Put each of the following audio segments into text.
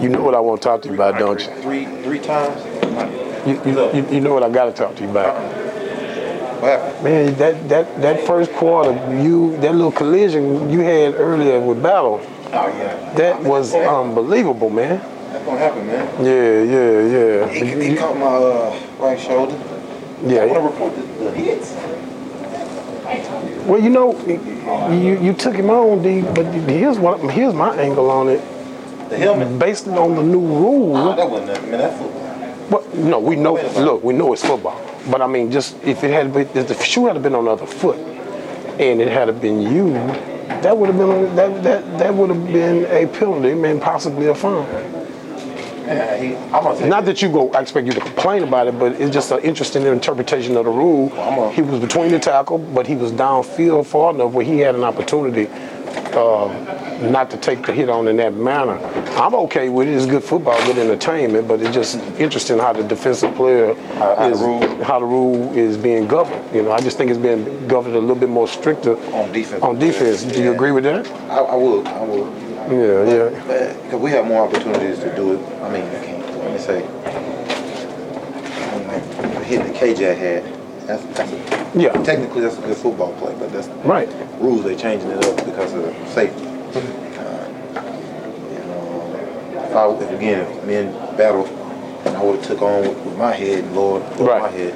You know what I want to talk to you about, don't you? Three times. You know what I got to talk to you about. What happened? Man, that first quarter, that little collision you had earlier with Battle, Oh yeah. that was unbelievable, man. That's gonna happen, man. Yeah. He caught my right shoulder. Yeah. I want to report the hits. Well, you took him on, D. But here's my angle on it. The helmet. Based on the new rule. Oh, that wasn't nothing, man. That's football. Well, no, we know. Look, we know it's football. But I mean, just if the shoe had been on the other foot, and it had been you, that would have been that would have been a penalty, and possibly a fine. Not that I expect you to complain about it, but it's just an interesting interpretation of the rule. He was between the tackle, but he was downfield far enough where he had an opportunity not to take the hit on in that manner. I'm okay with it. It's good football, good entertainment, but it's just interesting how the defensive player how the rule is being governed. I just think it's being governed a little bit more stricter on defense. Do you agree with that? I would. Yeah. Because we have more opportunities to do it. I mean, let me say, the hit that KJ had. Technically, that's a good football play, but that's right. Rules. They're changing it up because of safety. If me and Battle, and I would have took on with my head and lowered my head,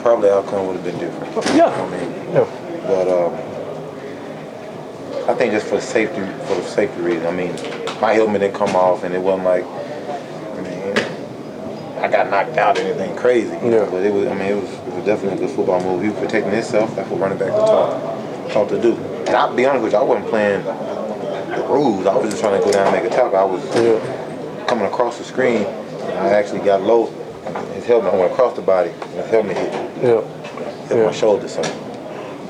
probably the outcome would have been different. Yeah. But I think just for the safety reason. I mean, my helmet didn't come off, and it wasn't like, I got knocked out or anything crazy. But it was definitely a good football move. He was protecting himself. That's what running back taught to do. And I'll be honest with you, I wasn't playing the rules. I was just trying to go down and make a tackle. I was coming across the screen. And I actually got low. His helmet went across the body. His helmet hit my shoulder. So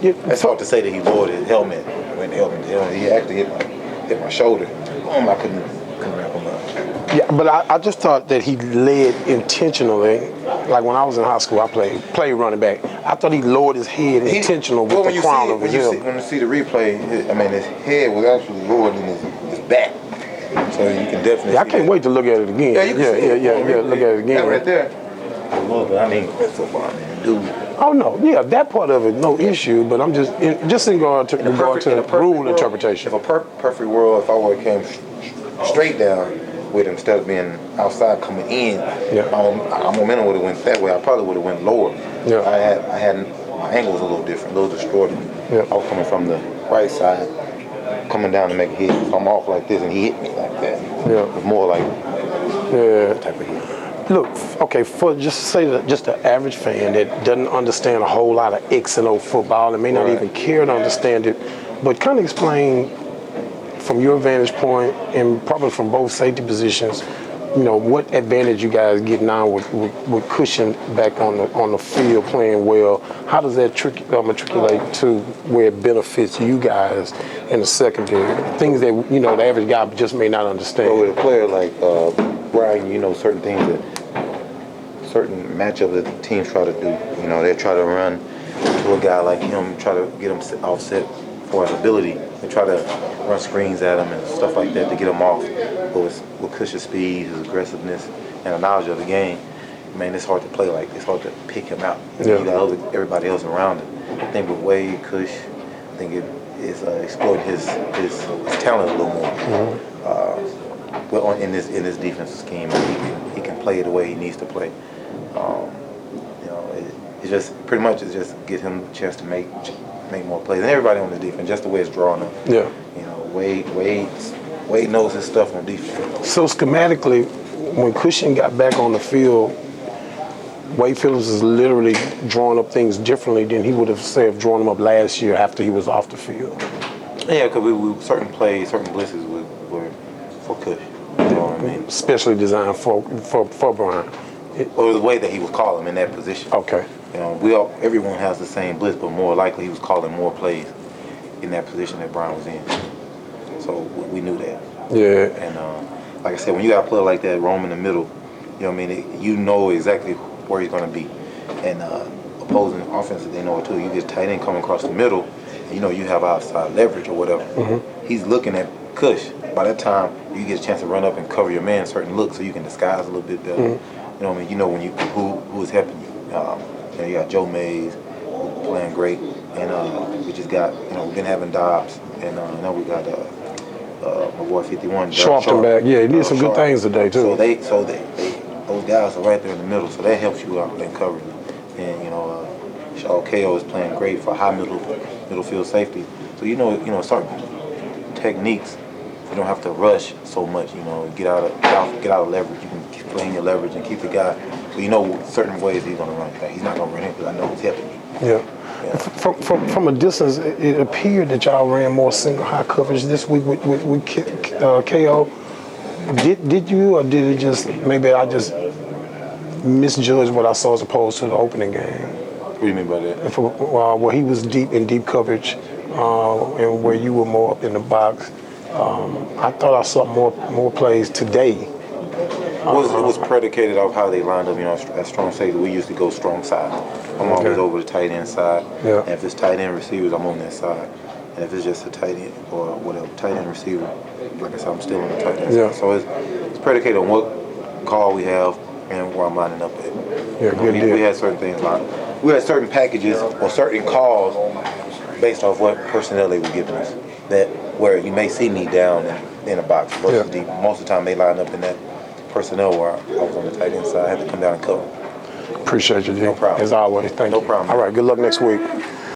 it's hard to say that he lowered his helmet. When he actually hit my shoulder. I couldn't wrap him up. Yeah, but I just thought that he led intentionally. Like when I was in high school, I played running back. I thought he lowered his head intentional with the crown of his helmet. When you see the replay, his head was actually lowered in his back. So you can definitely. I can't wait to look at it again. Yeah, you can see it. Look at it again. That right there. That's football, man, dude. Oh no, that part of it, no issue. But I'm just in regard to rule interpretation. If a perfect world, if I would have came straight down with him instead of being outside coming in, my momentum would have went that way. I probably would have went lower. I had my angle was a little different, a little distorted. I was coming from the right side, coming down to make a hit. So I'm off like this, and he hit me like that. It was more like that type of hit. Look, okay, for just the average fan that doesn't understand a whole lot of X and O football and may not even care to understand it, but kind of explain from your vantage point and probably from both safety positions, what advantage you guys get now with Cushion back on the field playing well. How does that matriculate to where it benefits you guys in the secondary? Things that the average guy just may not understand. So with a player like Brian, certain things that certain matchups that the teams try to do. They try to run to a guy like him, try to get him offset for his ability. They try to run screens at him and stuff like that to get him off. But with Cush's speed, his aggressiveness, and the knowledge of the game, it's hard to play like. It's hard to pick him out. You got everybody else around him. I think with Wade, Cush, I think it is exploiting his talent a little more. Well, in this defensive scheme, he can play it the way he needs to play. It's just pretty much get him a chance to make more plays, and everybody on the defense, just the way it's drawn up. Wade knows his stuff on defense. So schematically, when Cushion got back on the field, Wade Phillips is literally drawing up things differently than he would have drawn them up last year after he was off the field. Yeah, because we certain plays, certain blitzes were for Cush. You know what I mean? Especially designed for Brian. Or the way that he was calling in that position. Okay. Everyone has the same blitz, but more likely he was calling more plays in that position that Brian was in. So we knew that. Yeah. And like I said, when you got a player like that roam in the middle, you know exactly where he's going to be. And opposing offenses, they know it too. You get tight end coming across the middle, and you have outside leverage or whatever. He's looking at cush. By that time, you get a chance to run up and cover your man certain looks, so you can disguise a little bit better. You know what I mean? You know when who is helping you. You know, you got Joe Mays who playing great, and we just got we've been having Dobbs, and now we got my boy 51. Shelton back. Yeah, he did some good things today too. So they those guys are right there in the middle, so that helps you out in coverage. And Shaw KO is playing great for high middle field safety. So certain techniques, you don't have to rush so much. Get out of leverage. You can keep playing your leverage and keep the guy. But certain ways he's gonna run back. He's not gonna run in because I know he's helping me. Yeah. From a distance, it appeared that y'all ran more single high coverage this week with KO. Did you, or did it just maybe I just misjudged what I saw as opposed to the opening game? What do you mean by that? Where he was deep coverage, and where you were more up in the box. I thought I saw more plays today. It was predicated off how they lined up. At strong safety, we usually go strong side. I'm always over the tight end side. Yeah. And if it's tight end receivers, I'm on that side. And if it's just a tight end or whatever, tight end receiver, like I said, I'm still on the tight end side. So it's predicated on what call we have and where I'm lining up at. Yeah, good deal. We had certain things we had certain packages or certain calls based off what personnel they were giving us. That where you may see me down in a box versus deep. Most of the time they line up in that personnel where I was on the tight end side. I had to come down and cover. Appreciate you, D. No problem. As always, thank you. No problem. All right, good luck next week.